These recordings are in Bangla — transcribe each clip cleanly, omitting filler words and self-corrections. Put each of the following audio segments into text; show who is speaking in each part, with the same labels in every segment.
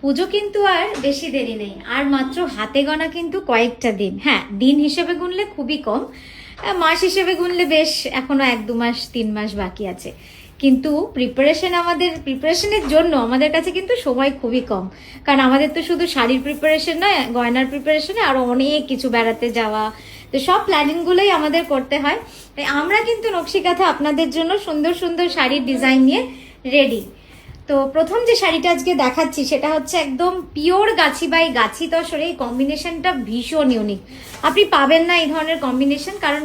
Speaker 1: পুজো কিন্তু আর বেশি দেরি নেই, আর মাত্র হাতে গোনা কিন্তু কয়েকটা দিন। হ্যাঁ, দিন হিসেবে গুনলে খুবই কম, মাস হিসেবে গুনলে বেশ এখনো 1-2 মাস 3 মাস বাকি আছে। কিন্তু প্রিপারেশনের জন্য আমাদের কাছে কিন্তু সময় খুবই কম, কারণ আমাদের তো শুধু শাড়ির প্রিপারেশন নয়, গয়নার প্রিপারেশনে আরো অনেক কিছু, বেড়াতে যাওয়া, তো সব প্ল্যানিংগুলোই আমাদের করতে হয়। তাই আমরা কিন্তু নকশিকাঁথা আপনাদের জন্য সুন্দর সুন্দর শাড়ির ডিজাইন নিয়ে রেডি। তো প্রথম যে শাড়িটা আজকে দেখাচ্ছি সেটা হচ্ছে একদম পিওর গাছি বাই গাছি তসর। এই কম্বিনেশনটা ভীষণ ইউনিক, আপনি পাবেন না এই ধরনের কম্বিনেশন, কারণ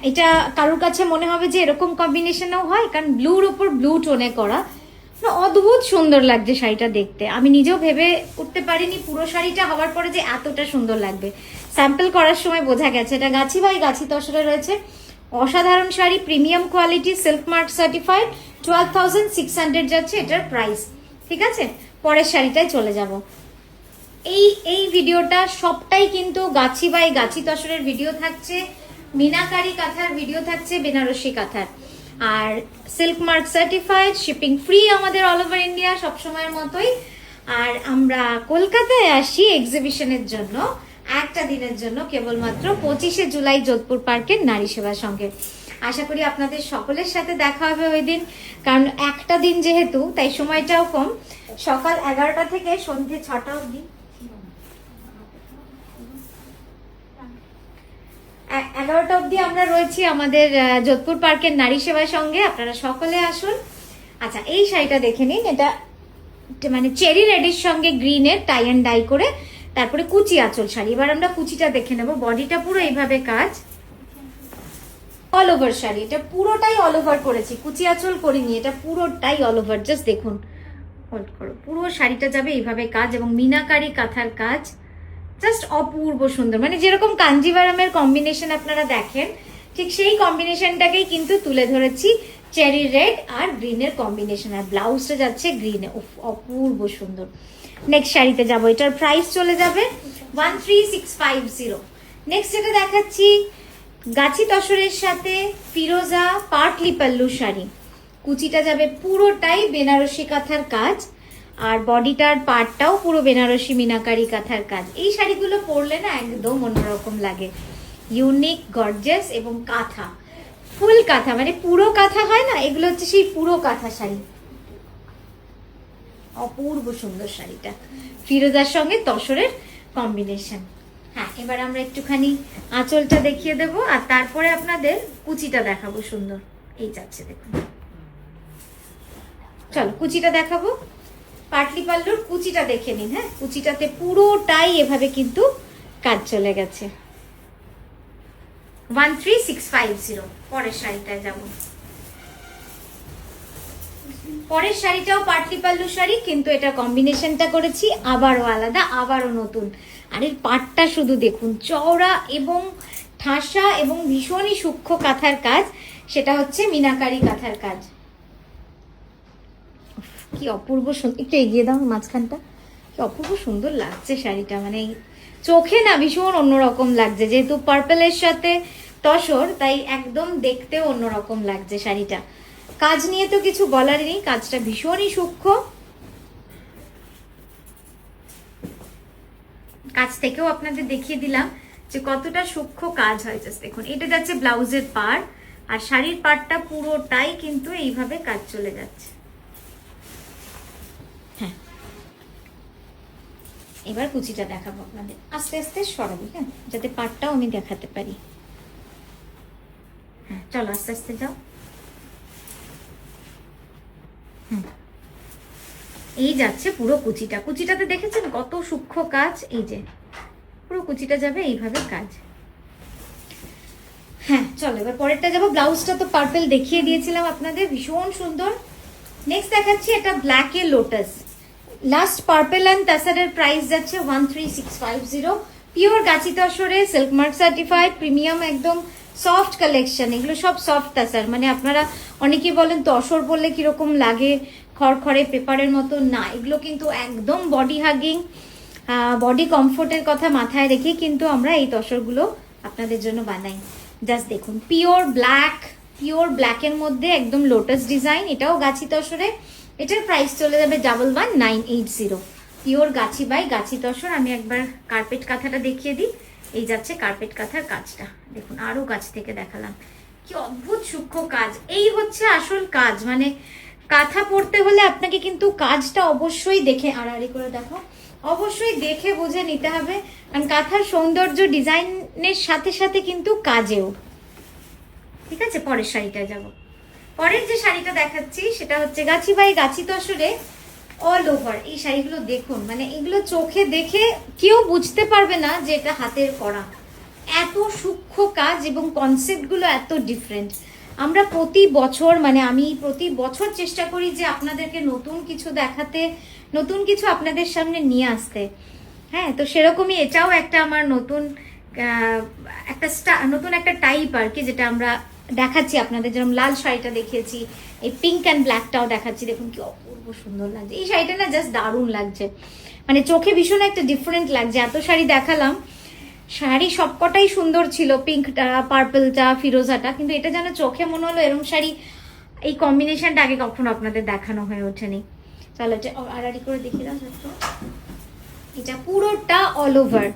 Speaker 1: এটা কারোর কাছে মনে হবে যে এরকম কম্বিনেশনও হয়, কারণ ব্লুর উপর ব্লু টোনে করা, অদ্ভুত সুন্দর লাগছে শাড়িটা দেখতে। আমি নিজেও ভেবে উঠতে পারিনি পুরো শাড়িটা হওয়ার পরে যে এতটা সুন্দর লাগবে। স্যাম্পল করার সময় বোঝা গেছে এটা গাছি বাই গাছি তসরে রয়েছে। অসাধারণ sari, premium quality, silk mark certified, 12,600 যাচ্ছে এটার প্রাইস। ঠিক আছে, পরের শাড়িটায় চলে যাব। এই ভিডিওটা সবটাই কিন্তু গাছি বাই গাছি তসরের ভিডিও থাকছে, মিনাকারি কাঁথার ভিডিও থাকছে, বেনারসি কাঁথার, আর silk mark certified, shipping free আমাদের অল ওভার ইন্ডিয়া সবসময়ের মতোই। আর আমরা কলকাতায় আসি এক্সিবিশনের জন্য একটা দিনের জন্য, কেবলমাত্র 25শে জুলাই যোধপুর পার্কের নারী সেবার সঙ্গে। আশা করি আপনাদের সকলের সাথে দেখা হবে ওই দিন, কারণ একটা দিন যেহেতু তাই সময়টাও কম। সকাল 11টা থেকে সন্ধ্যে 6টা অবধি, 11টা অবধি আমরা রয়েছি আমাদের যোধপুর পার্কের নারী সেবার সঙ্গে। আপনারা সকলে আসুন। আচ্ছা, এই শাড়িটা দেখে নিন, এটা মানে চেরি রেডের সঙ্গে গ্রিনের টাই অ্যান্ড ডাই করে, তারপরে কুচি আঁচল শাড়ি। এবার আমরা কুচিটা দেখে নেব। বডিটা পুরো এইভাবে কাজ, অল ওভার শাড়ি, এটা পুরোটাই অল ওভার করেছি, কুচি আঁচল করিনি, এটা পুরোটাই অল ওভার। জাস্ট দেখুন, হোল্ড করো, পুরো শাড়িটা যাবে এইভাবে কাজ, এবং মিনাকারি কাঁথার কাজ, জাস্ট অপূর্ব সুন্দর। মানে যেরকম কাঞ্জিভারামের কম্বিনেশন আপনারা দেখেন, ঠিক সেই কম্বিনেশনটাকেই কিন্তু তুলে ধরেছি, চেরি রেড আর গ্রিনের কম্বিনেশন, আর ব্লাউজটা যাচ্ছে গ্রিনে, অপূর্ব সুন্দর। নেক্সট শাড়িতে যাবো, এটার প্রাইস চলে যাবে 13,650। নেক্সট যেটা দেখাচ্ছি গাছি তসরের সাথে ফিরোজা পাটলি পাল্লু শাড়ি। কুচিটা যাবে পুরোটাই বেনারসি কাঁথার কাজ, আর বডিটার পার্টটাও পুরো বেনারসি মিনাকারি কাঁথার কাজ। এই শাড়িগুলো পরলে না একদম অন্যরকম লাগে, ইউনিক, গর্জিয়াস, এবং কাঁথা, ফুল কাঁথা, মানে পুরো কাঁথা হয় না, এগুলো হচ্ছে সেই পুরো কাঁথা শাড়ি। অপূর্ব সুন্দর শাড়িটা, ফিরোজার সঙ্গে তসরের কম্বিনেশন। হ্যাঁ, এবার আমরা একটুখানি আঁচলটা দেখিয়ে দেব, আর তারপরে আপনাদের কুচিটা দেখাবো সুন্দর। এই যাচ্ছে, দেখুন, চলো কুচিটা দেখাবো। পাটলি পাল্লুর কুচিটা দেখে নিন। হ্যাঁ, কুচিটাতে পুরোটাই এভাবে কিন্তু কাজ চলে গেছে। 13,650। পরের শাড়িটায় যাব। পরের শাড়িটাও পাটলি পাল্লু শাড়ি, কিন্তু এটা কম্বিনেশনটা করেছি আবারও আলাদা, আবারও নতুন। আর এর পাটটা শুধু দেখুন, চওড়া এবং ঠাসা এবং ভীষণই সূক্ষ্ম কাঁথার কাজ, সেটা হচ্ছে মিনাকারি কাঁথার কাজ। কি অপূর্ব সুন্দর, একটু এগিয়ে দাও মাঝখানটা, কি অপূর্ব সুন্দর লাগছে শাড়িটা, মানে চোখে না ভীষণ অন্যরকম লাগছে, যেহেতু পার্পেলের সাথে তসর, তাই একদম দেখতেও অন্যরকম লাগছে শাড়িটা। কাজ নিয়ে তো কিছু বলার নেই, কাজটা ভীষণই সূক্ষ্ম। কাজ থেকেও আপনাদের দেখিয়ে দিলাম যে কতটা সূক্ষ্ম কাজ হয়। জাস্ট দেখুন, এটা যাচ্ছে ব্লাউজের পাড়, আর শাড়ির পাড়টা পুরোটাই কিন্তু এইভাবে কাজ চলে যাচ্ছে। হ্যাঁ, এবার কুচিটা দেখাবো আপনাদের, আস্তে আস্তে সরাবি, হ্যাঁ, যাতে পাড়টাও আমি দেখাতে পারি। হ্যাঁ, চলো আস্তে আস্তে যাও। এই যাচ্ছে পুরো কুচিটা, কুচিটাতে দেখেছেন কত সূক্ষ্ম কাজ, এই যে পুরো কুচিটা যাবে এইভাবে কাজ। হ্যাঁ, চলো এবার পরেরটা যাবো। ব্লাউজটা তো পার্পল দেখিয়ে দিয়েছিলাম আপনাদের, ভীষণ সুন্দর। নেক্সট দেখাচ্ছি এটা ব্ল্যাক এ লোটাস, লাস্ট পার্পল অ্যান্ড তাসারের প্রাইস যাচ্ছে 13,650। পিওর গাছি তসরে, সিল্ক মার্ক সার্টিফাইড, প্রিমিয়াম, একদম সফট কালেকশন। এগুলো সব সফট তাসার, মানে আপনারা অনেকেই বলেন তসর বললে কিরকম লাগে, খড়খড়ে পেপারের মতো, না, এগুলো কিন্তু একদম বডি হাগিং, বডি কমফোর্টের কথা মাথায় রেখে কিন্তু আমরা এই তসরগুলো আপনাদের জন্য বানাই। জাস্ট দেখুন, পিওর ব্ল্যাকের মধ্যে একদম লোটাস ডিজাইন, এটাও গাছি তসরে। এটার প্রাইস চলে যাবে 11,980। পিওর গাছি বাই গাছি তসর। আমি একবার কার্পেট কাঁথাটা দেখিয়ে দিই। এই যাচ্ছে কার্পেট কাঁথার কাজটা, দেখুন আরো গাছ থেকে দেখালাম, কি অদ্ভুত সূক্ষ্ম কাজ। এই হচ্ছে আসল কাজ, মানে কাঁথা পড়তে হলে আপনাকে কিন্তু কাজটা অবশ্যই দেখে আড়াআড়ি করে দেখো, অবশ্যই দেখে বুঝে নিতে হবে, কারণ কাঁথার সৌন্দর্য ডিজাইনের সাথে সাথে কিন্তু কাজেও। ঠিক আছে, পরের শাড়িটায় যাব। পরের যে শাড়িটা দেখাচ্ছি সেটা হচ্ছে গাছি বাই গাছি তসরে অল ওভার। এই শাড়িগুলো দেখুন, মানে এগুলো চোখে দেখে কেউ বুঝতে পারবে না যে এটা হাতের করা। এত সূক্ষ্ম কাজ এবং কনসেপ্টগুলো এত ডিফারেন্ট। আমরা প্রতি বছর, মানে আমি প্রতি বছর চেষ্টা করি যে আপনাদেরকে নতুন কিছু দেখাতে, নতুন কিছু আপনাদের সামনে নিয়ে আসতে। হ্যাঁ, তো সেরকমই এটাও একটা আমার নতুন নতুন একটা টাইপ আর কি, যেটা আমরা দেখাচ্ছি আপনাদের। যেরকম লাল শাড়িটা দেখিয়েছি, এই পিঙ্ক অ্যান্ড ব্ল্যাকটাও দেখাচ্ছি। দেখুন কি অপূর্ব সুন্দর লাগছে এই শাড়িটা, না জাস্ট দারুণ লাগছে, মানে চোখে ভীষণ একটা ডিফারেন্ট লাগছে। এত শাড়ি দেখালাম, শাড়ি সবকটাই সুন্দর ছিল, পিঙ্কটা, পার্পলটা, ফিরোজাটা, কিন্তু এটা যেন চোখে মনে হলো এরকম শাড়ি, এই কম্বিনেশনটা আগে কখনো আপনাদের দেখানো হয়ে ওঠেনি। চলো এটা আড়াআড়ি করে দেখিয়ে দাও। এটা পুরোটা অল ওভার,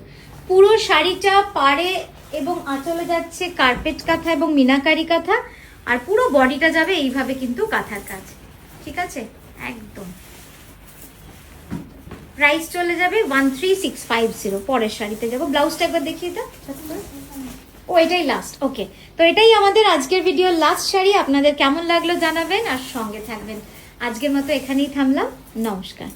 Speaker 1: পুরো শাড়িটা পাড়ে এবং আঁচলে যাচ্ছে কার্পেট কাঁথা এবং মিনাকারি কাঁথা, আর পুরো বডিটা যাবে এইভাবে কিন্তু কাঁথার কাজ। ঠিক আছে, একদম প্রাইস চলে যাবে 13650। পরের শাড়িতে যাবো, ব্লাউজটা একবার দেখিয়ে দাও। ও এটাই লাস্ট, ওকে। তো এটাই আমাদের আজকের ভিডিওর লাস্ট শাড়ি। আপনাদের কেমন লাগলো জানাবেন আর সঙ্গে থাকবেন। আজকের মতো এখানেই থামলাম, নমস্কার।